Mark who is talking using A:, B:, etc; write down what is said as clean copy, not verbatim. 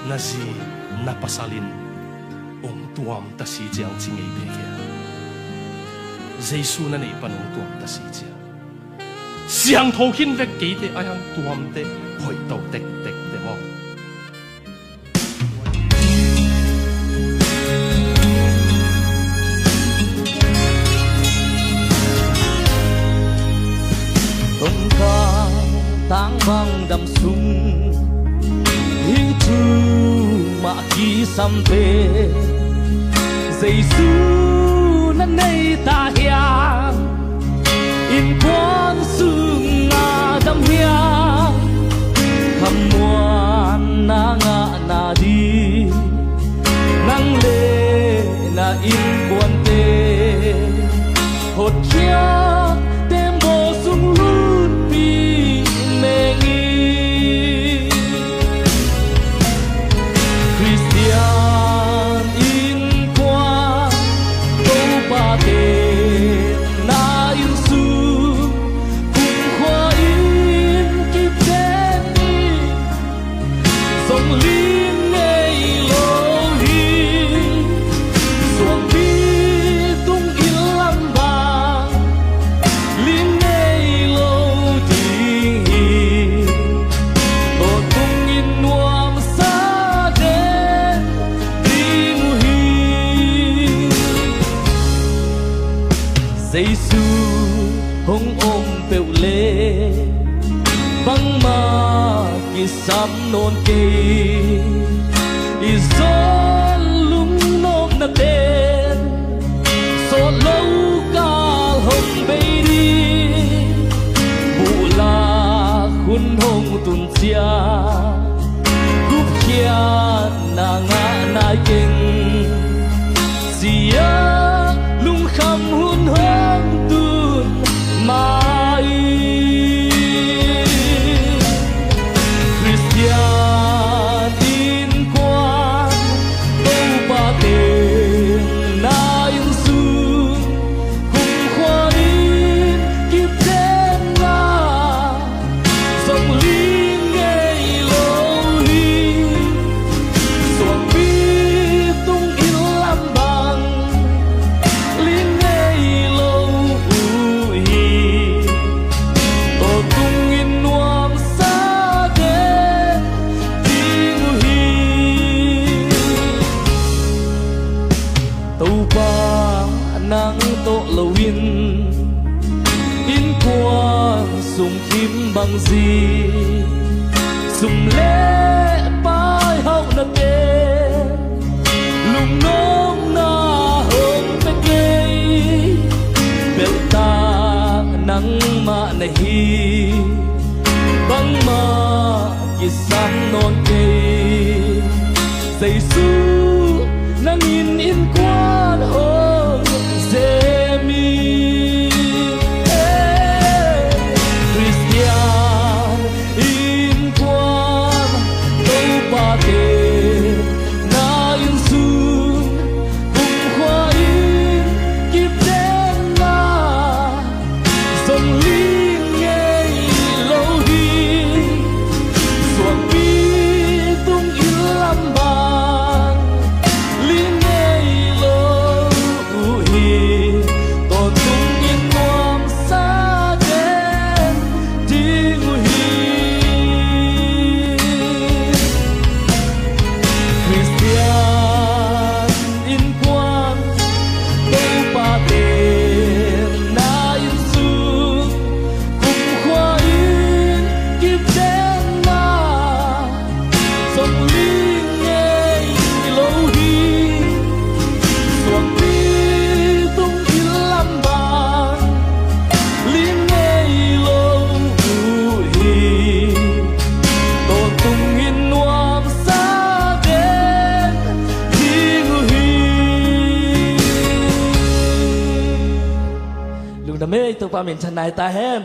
A: na zi na pasalin ong tuam ta si jiang chingei be kia Giêsu na nei panong tuam ta si jiang siang thâu hin vek ke te ayang tuam te hoi tau tek tek te mo
B: Tông ca tang bang đam sung hiu chu ma ki sampe Giêsu na nei ta hiang in quan sung na đam hiang kham muan na nga na đi nang le na in quan te hốt kia tem bo sung lut pi mengi Christian in quan câu ba te na in su cùng khoa in kịp đến dòng liên ngày lối xuồng bi tung in lắm vàng liên ngày lâu tình tổ tung in nuông xa đến tình hi Giêsu hong ôm bèo lê băng ma kỳ sam non kê i zon lung nom na tên so lâu cả hồng bay đi bu la khun hong tun chia gup kia na nga na kinh sia lung kham hun hong tun mai Christian in quan câu ba tên na in su cùng khoa in kịp đến là dòng liên ngày lâu đi xuồng bi tung in lắm bằng liên ngày lâu hi tổ tung in nuông xa đến tình hi tàu ba nắng tổ lâu in quan sùng kim bằng gì sùng lễ bài hậu na tên lùng nôm na hồng bê kê bèo ta nắng ma na hi băng ma kỳ sam non kê Giêsu nang in quan hồng dê mi Christian in quan câu ba tên na in su cùng khoa in kịp đến là dòng liên ngày lâu đi xuồng bi tung in lắm vàng liên ngày lâu hi tổ tung in nuông xa đến tình hi Christian in quan câu ba tên na in su cùng khoa in kịp đến là dòng liên ngày lâu hi xuồng bi tung in lắm vàng liên ngày lâu hi tổ tung in nuông xa đến tình hi lúc đó mấy tụi ba mình chân này ta hem